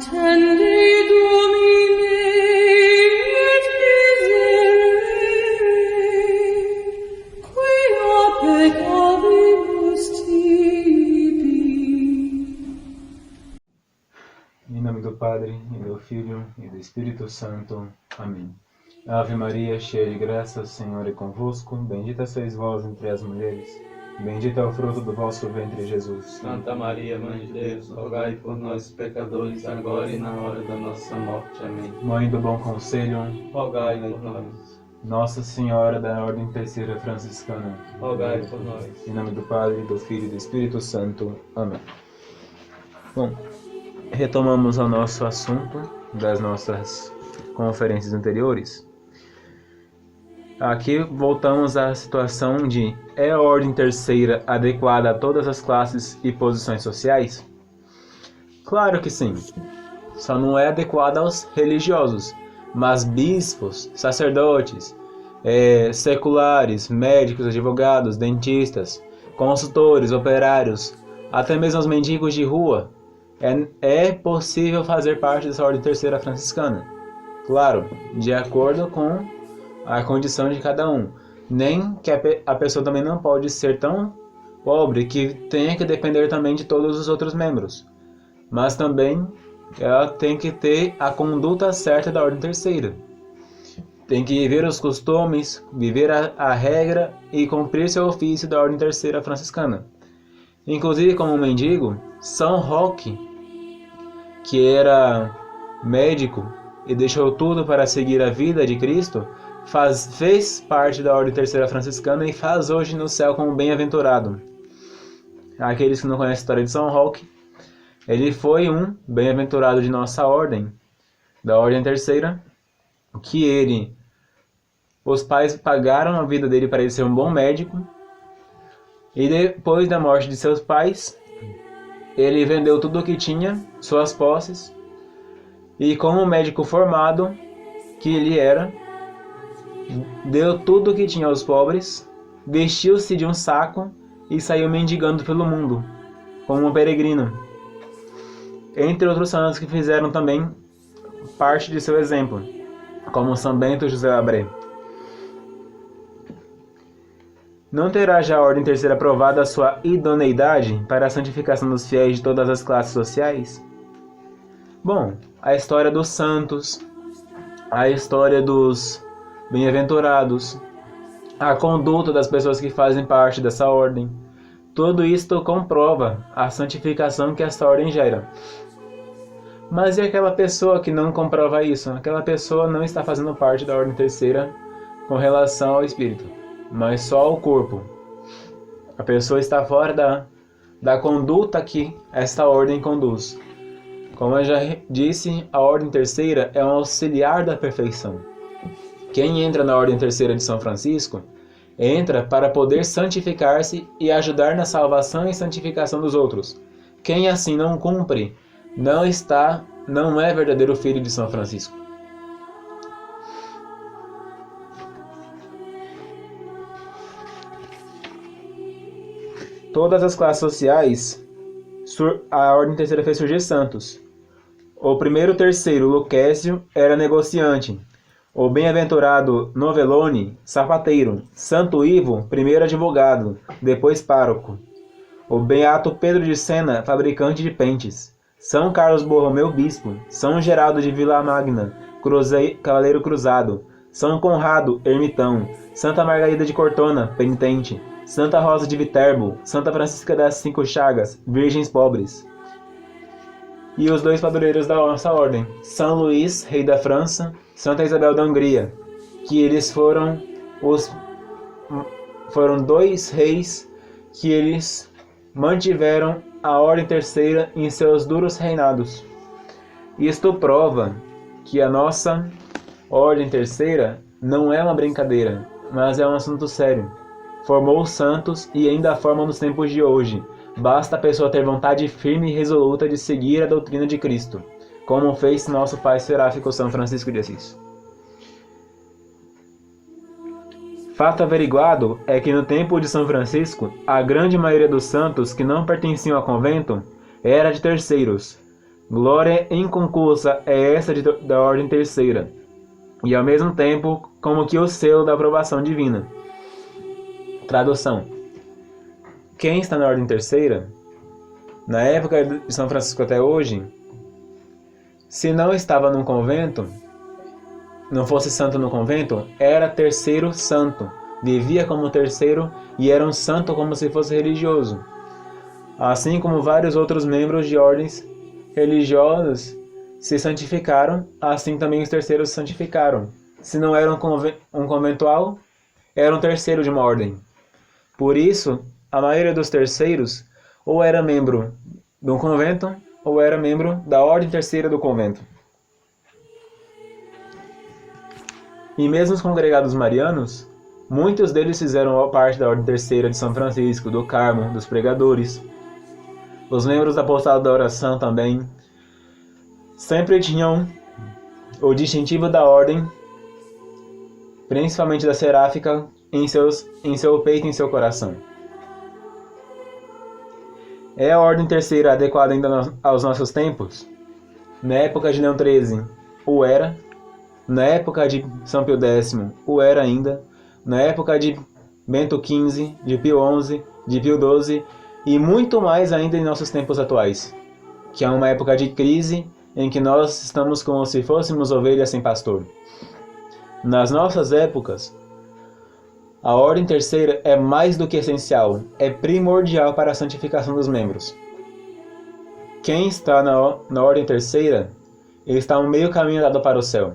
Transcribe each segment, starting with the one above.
Attende Domine et miserere, quia peccavibus tibi. Em nome do Padre, e do Filho, e do Espírito Santo. Amém. Ave Maria, cheia de graça, o Senhor é convosco. Bendita sois vós entre as mulheres. Bendito é o fruto do vosso ventre, Jesus. Santa Maria, Mãe de Deus, rogai por nós, pecadores, agora e na hora da nossa morte. Amém. Mãe do Bom Conselho, Rogai por nós. Nossa Senhora da Ordem Terceira Franciscana, Rogai por nós. em nome do Padre, do Filho e do Espírito Santo. Amém. Bom, retomamos o nosso assunto das nossas conferências anteriores. Aqui voltamos à situação de: é a ordem terceira adequada a todas as classes e posições sociais? Claro que sim. Só não é adequada aos religiosos, mas bispos, sacerdotes, seculares, médicos, advogados, dentistas, consultores, operários, até mesmo os mendigos de rua. É possível fazer parte dessa ordem terceira franciscana. Claro, de acordo com a condição de cada um. Nem que a pessoa também não pode ser tão pobre que tenha que depender também de todos os outros membros. Mas também ela tem que ter a conduta certa da ordem terceira. Tem que viver os costumes, viver a regra e cumprir seu ofício da ordem terceira franciscana. Inclusive, como mendigo, São Roque, que era médico e deixou tudo para seguir a vida de Cristo, fez parte da ordem terceira franciscana e faz hoje no céu como bem-aventurado. Aqueles que não conhecem a história de São Roque, ele foi um bem-aventurado de nossa ordem, da ordem terceira, que os pais pagaram a vida dele para ele ser um bom médico, e depois da morte de seus pais, ele vendeu tudo o que tinha, suas posses, e como médico formado que ele era, deu tudo o que tinha aos pobres, vestiu-se de um saco e saiu mendigando pelo mundo, como um peregrino. Entre outros santos que fizeram também parte de seu exemplo, como São Bento José Labré. Não terá já a ordem terceira provada a sua idoneidade para a santificação dos fiéis de todas as classes sociais? Bom, a história dos santos, a história dos bem-aventurados, a conduta das pessoas que fazem parte dessa ordem, tudo isto comprova a santificação que essa ordem gera. Mas e aquela pessoa que não comprova isso? Aquela pessoa não está fazendo parte da ordem terceira com relação ao espírito, mas só ao corpo. A pessoa está fora da conduta que esta ordem conduz. Como eu já disse, a ordem terceira é um auxiliar da perfeição. Quem entra na ordem terceira de São Francisco, entra para poder santificar-se e ajudar na salvação e santificação dos outros. Quem assim não cumpre, não é verdadeiro filho de São Francisco. Todas as classes sociais, a ordem terceira fez surgir santos. O primeiro terceiro, Lucésio, era negociante. O bem-aventurado Novellone, sapateiro. Santo Ivo, primeiro advogado, depois pároco. O beato Pedro de Sena, fabricante de pentes. São Carlos Borromeu, bispo. São Geraldo de Villamagna, cavaleiro cruzado. São Conrado, ermitão. Santa Margarida de Cortona, penitente. Santa Rosa de Viterbo. Santa Francisca das Cinco Chagas, virgens pobres. E os dois padroeiros da nossa ordem, São Luís, rei da França, Santa Isabel da Hungria, que eles foram dois reis que eles mantiveram a ordem terceira em seus duros reinados. Isto prova que a nossa ordem terceira não é uma brincadeira, mas é um assunto sério. Formou santos e ainda forma nos tempos de hoje. Basta a pessoa ter vontade firme e resoluta de seguir a doutrina de Cristo, como fez nosso pai seráfico São Francisco de Assis. Fato averiguado é que no tempo de São Francisco, a grande maioria dos santos que não pertenciam ao convento era de terceiros. Glória inconclusa é essa da ordem terceira, e ao mesmo tempo como que o selo da aprovação divina. Tradução. Quem está na ordem terceira, na época de São Francisco até hoje, se não estava num convento, não fosse santo no convento, era terceiro santo, vivia como terceiro e era um santo como se fosse religioso. Assim como vários outros membros de ordens religiosas se santificaram, assim também os terceiros se santificaram. Se não era um conventual, era um terceiro de uma ordem. Por isso, a maioria dos terceiros ou era membro de um convento ou era membro da ordem terceira do convento. E mesmo os congregados marianos, muitos deles fizeram parte da ordem terceira de São Francisco, do Carmo, dos pregadores. Os membros do apostolado da oração também sempre tinham o distintivo da ordem, principalmente da seráfica, em seu peito e em seu coração. É a ordem terceira adequada ainda aos nossos tempos? Na época de Leão XIII, o era. Na época de São Pio X, o era ainda. Na época de Bento XV, de Pio XI, de Pio XII e muito mais ainda em nossos tempos atuais, que é uma época de crise em que nós estamos como se fôssemos ovelhas sem pastor. Nas nossas épocas, a ordem terceira é mais do que essencial, é primordial para a santificação dos membros. Quem está na ordem terceira, ele está um meio caminho dado para o céu,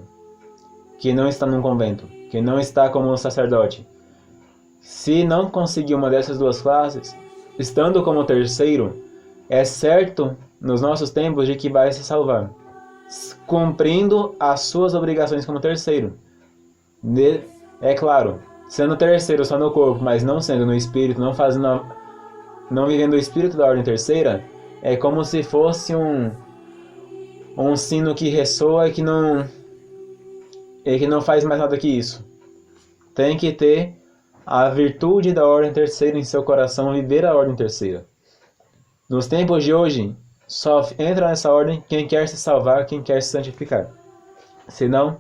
que não está num convento, que não está como um sacerdote. Se não conseguir uma dessas duas classes, estando como terceiro, é certo nos nossos tempos de que vai se salvar, cumprindo as suas obrigações como terceiro. É claro, sendo terceiro só no corpo, mas não sendo no espírito, não vivendo o espírito da ordem terceira, é como se fosse um sino que ressoa e que não faz mais nada que isso. Tem que ter a virtude da ordem terceira em seu coração, viver a ordem terceira. Nos tempos de hoje, só entra nessa ordem quem quer se salvar, quem quer se santificar. Senão,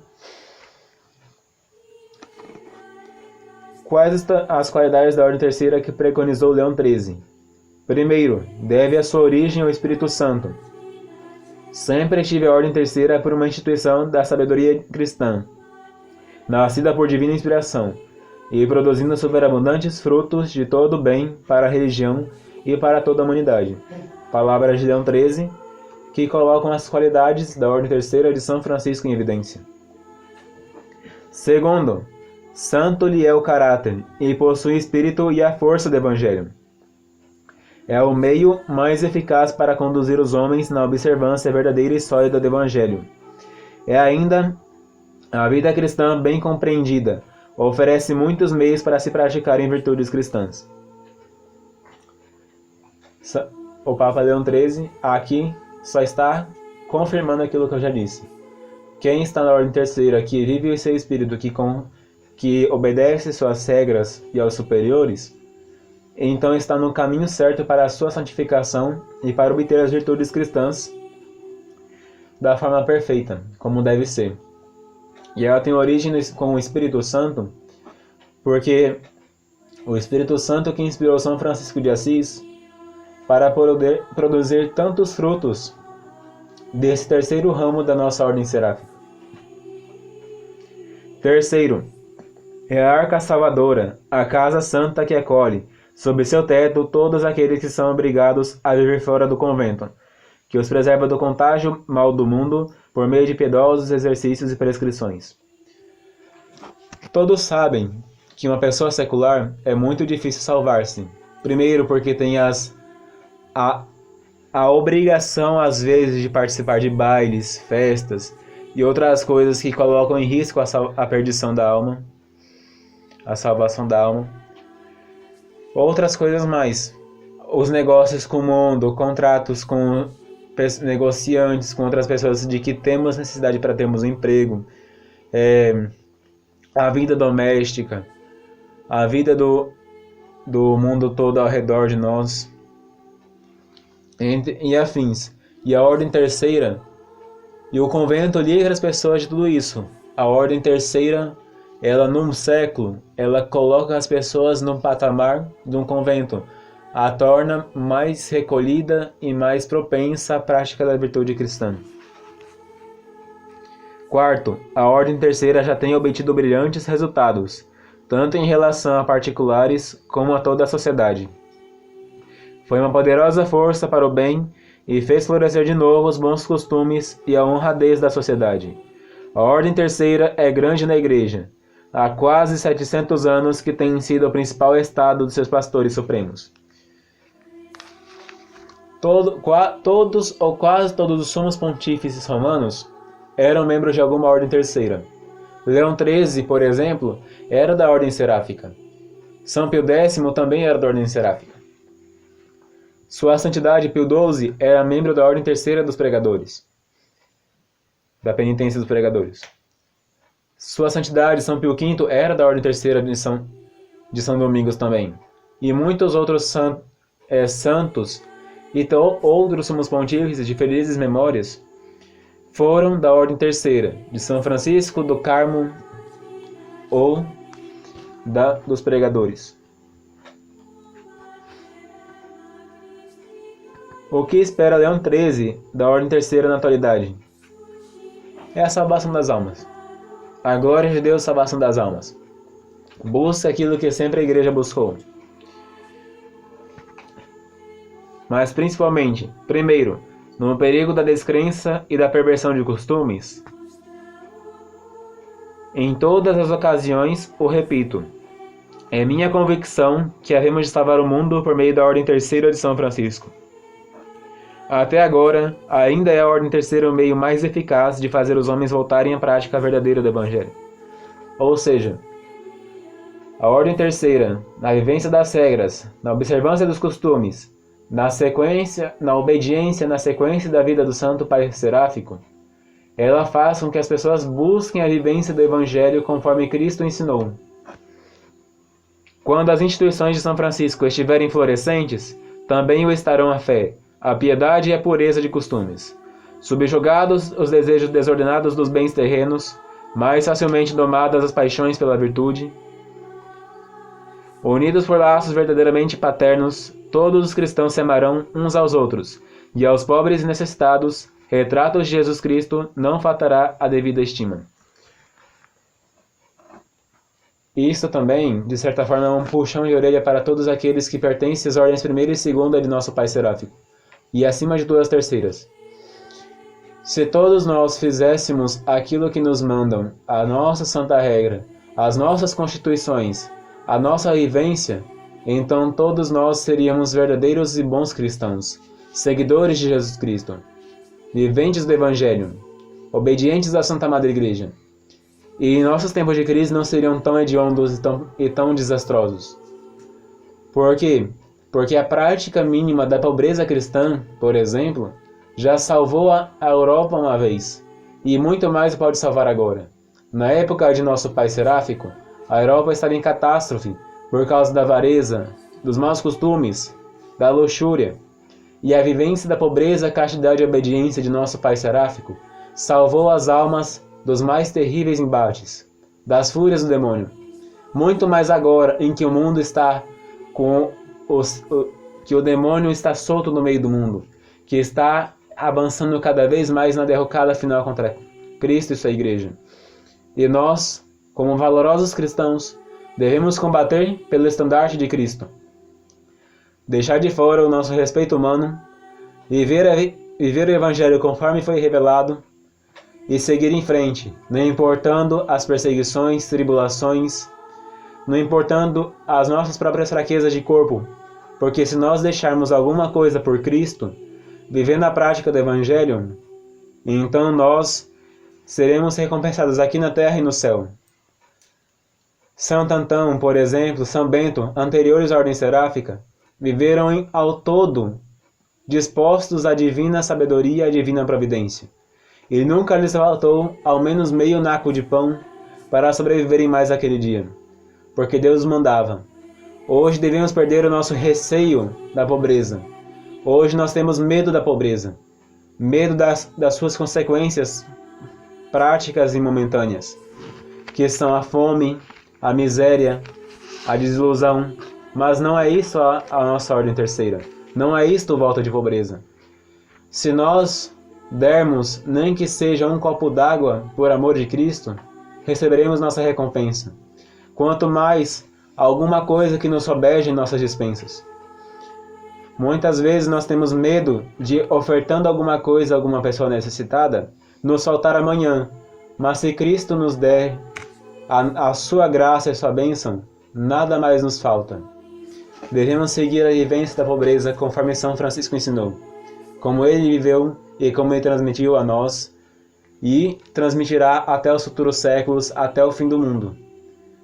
quais as qualidades da ordem terceira que preconizou Leão XIII? Primeiro, deve a sua origem ao Espírito Santo. Sempre tive a ordem terceira por uma instituição da sabedoria cristã, nascida por divina inspiração, e produzindo superabundantes frutos de todo o bem para a religião e para toda a humanidade. Palavras de Leão XIII, que colocam as qualidades da ordem terceira de São Francisco em evidência. Segundo, santo lhe é o caráter, e possui o espírito e a força do Evangelho. É o meio mais eficaz para conduzir os homens na observância verdadeira e sólida do Evangelho. É ainda a vida cristã bem compreendida, oferece muitos meios para se praticarem virtudes cristãs. O Papa Leão XIII aqui só está confirmando aquilo que eu já disse. Quem está na ordem terceira, que vive o seu espírito, que obedece suas regras e aos superiores, então está no caminho certo para a sua santificação e para obter as virtudes cristãs da forma perfeita, como deve ser. E ela tem origem com o Espírito Santo, porque o Espírito Santo que inspirou São Francisco de Assis para poder produzir tantos frutos desse terceiro ramo da nossa ordem seráfica. Terceiro, é a arca salvadora, a casa santa que acolhe, sob seu teto, todos aqueles que são obrigados a viver fora do convento, que os preserva do contágio mal do mundo, por meio de piedosos exercícios e prescrições. Todos sabem que uma pessoa secular é muito difícil salvar-se. Primeiro porque tem a obrigação, às vezes, de participar de bailes, festas e outras coisas que colocam em risco a perdição da alma, a salvação da alma. Outras coisas mais. Os negócios com o mundo, contratos com negociantes, com outras pessoas de que temos necessidade para termos um emprego, a vida doméstica, a vida do mundo todo ao redor de nós, e afins. e a ordem terceira, e o convento livra as pessoas de tudo isso. A ordem terceira, ela num século, ela coloca as pessoas num patamar de um convento, a torna mais recolhida e mais propensa à prática da virtude cristã. Quarto, a ordem terceira já tem obtido brilhantes resultados, tanto em relação a particulares como a toda a sociedade. Foi uma poderosa força para o bem e fez florescer de novo os bons costumes e a honradez da sociedade. A ordem terceira é grande na Igreja. Há quase 700 anos que tem sido o principal estado dos seus pastores supremos. Todos ou quase todos os sumos pontífices romanos eram membros de alguma ordem terceira. Leão XIII, por exemplo, era da ordem seráfica. São Pio X também era da ordem seráfica. Sua Santidade Pio XII era membro da ordem terceira dos pregadores, da penitência dos pregadores. Sua Santidade São Pio V era da ordem terceira de São Domingos também. E muitos outros santos e outros sumos pontífices de felizes memórias foram da ordem terceira, de São Francisco do Carmo ou dos pregadores. O que espera Leão XIII da ordem terceira na atualidade? É a salvação das almas. A glória de Deus, salvação das almas. Busca aquilo que sempre a Igreja buscou. Mas principalmente, primeiro, no perigo da descrença e da perversão de costumes. Em todas as ocasiões, o repito, é minha convicção que havemos de salvar o mundo por meio da ordem terceira de São Francisco. Até agora, ainda é a ordem terceira o meio mais eficaz de fazer os homens voltarem à prática verdadeira do Evangelho. Ou seja, a ordem terceira, na vivência das regras, na observância dos costumes, na obediência, na sequência da vida do Santo Pai Seráfico, ela faz com que as pessoas busquem a vivência do Evangelho conforme Cristo ensinou. Quando as instituições de São Francisco estiverem florescentes, também o estarão a fé, a piedade e a pureza de costumes. Subjugados os desejos desordenados dos bens terrenos, mais facilmente domadas as paixões pela virtude. Unidos por laços verdadeiramente paternos, todos os cristãos se amarão uns aos outros, e aos pobres e necessitados, retratos de Jesus Cristo não faltará a devida estima. Isto também, de certa forma, é um puxão de orelha para todos aqueles que pertencem às ordens primeira e segunda de nosso Pai Seráfico, e acima de todas as terceiras. Se todos nós fizéssemos aquilo que nos mandam, a nossa santa regra, as nossas constituições, a nossa vivência, então todos nós seríamos verdadeiros e bons cristãos, seguidores de Jesus Cristo, viventes do Evangelho, obedientes à Santa Madre Igreja. E nossos tempos de crise não seriam tão hediondos e tão desastrosos. Por quê? Porque a prática mínima da pobreza cristã, por exemplo, já salvou a Europa uma vez, e muito mais pode salvar agora. Na época de nosso Pai Seráfico, a Europa estava em catástrofe por causa da avareza, dos maus costumes, da luxúria, e a vivência da pobreza, castidade e obediência de nosso Pai Seráfico salvou as almas dos mais terríveis embates, das fúrias do demônio. Muito mais agora em que o mundo está que o demônio está solto no meio do mundo, que está avançando cada vez mais na derrocada final contra Cristo e sua Igreja. E nós, como valorosos cristãos, devemos combater pelo estandarte de Cristo. Deixar de fora o nosso respeito humano, viver o Evangelho conforme foi revelado e seguir em frente, não importando as perseguições, tribulações, não importando as nossas próprias fraquezas de corpo, porque se nós deixarmos alguma coisa por Cristo, vivendo a prática do Evangelho, então nós seremos recompensados aqui na terra e no céu. Santo Antão, por exemplo, São Bento, anteriores à ordem seráfica, viveram ao todo dispostos à divina sabedoria e à divina providência. E nunca lhes faltou ao menos meio naco de pão para sobreviverem mais aquele dia, porque Deus mandava. Hoje devemos perder o nosso receio da pobreza. Hoje nós temos medo da pobreza. medo das suas consequências práticas e momentâneas, que são a fome, a miséria, a desilusão. Mas não é isso a nossa ordem terceira. Não é isto volta de pobreza. Se nós dermos nem que seja um copo d'água por amor de Cristo, receberemos nossa recompensa. Quanto mais alguma coisa que nos sobeje em nossas despensas. Muitas vezes nós temos medo de, ofertando alguma coisa a alguma pessoa necessitada, nos faltar amanhã. Mas se Cristo nos der a sua graça e sua bênção, nada mais nos falta. Devemos seguir a vivência da pobreza conforme São Francisco ensinou, como ele viveu e como ele transmitiu a nós, e transmitirá até os futuros séculos, até o fim do mundo.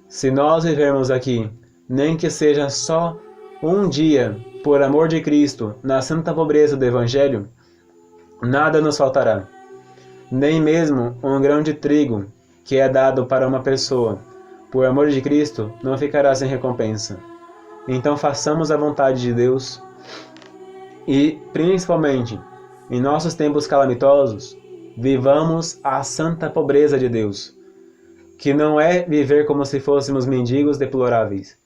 Se nós vivermos aqui, nem que seja só um dia, por amor de Cristo, na santa pobreza do Evangelho, nada nos faltará. Nem mesmo um grão de trigo que é dado para uma pessoa, por amor de Cristo, não ficará sem recompensa. Então façamos a vontade de Deus e, principalmente, em nossos tempos calamitosos, vivamos a santa pobreza de Deus, que não é viver como se fôssemos mendigos deploráveis,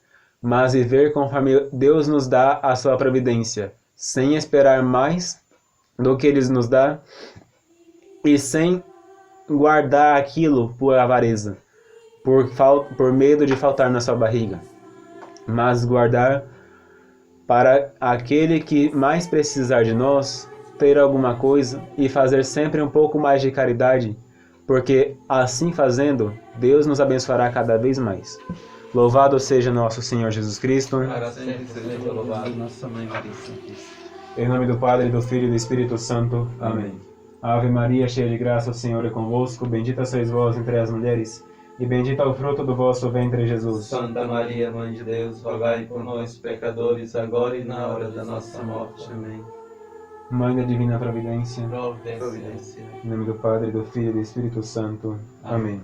mas viver conforme Deus nos dá a sua providência, sem esperar mais do que Ele nos dá e sem guardar aquilo por avareza, por medo de faltar na sua barriga, mas guardar para aquele que mais precisar de nós, ter alguma coisa e fazer sempre um pouco mais de caridade, porque assim fazendo, Deus nos abençoará cada vez mais. Louvado seja nosso Senhor Jesus Cristo. Para sempre seja louvado nossa Mãe Maria Santíssima. Em nome do Padre, do Filho e do Espírito Santo. Amém. Ave Maria, cheia de graça, o Senhor é convosco. Bendita sois vós entre as mulheres, e bendito é o fruto do vosso ventre, Jesus. Santa Maria, Mãe de Deus, rogai por nós, pecadores, agora e na hora da nossa morte. Amém. Mãe da Divina Providência. Providência. Em nome do Padre, do Filho e do Espírito Santo. Amém.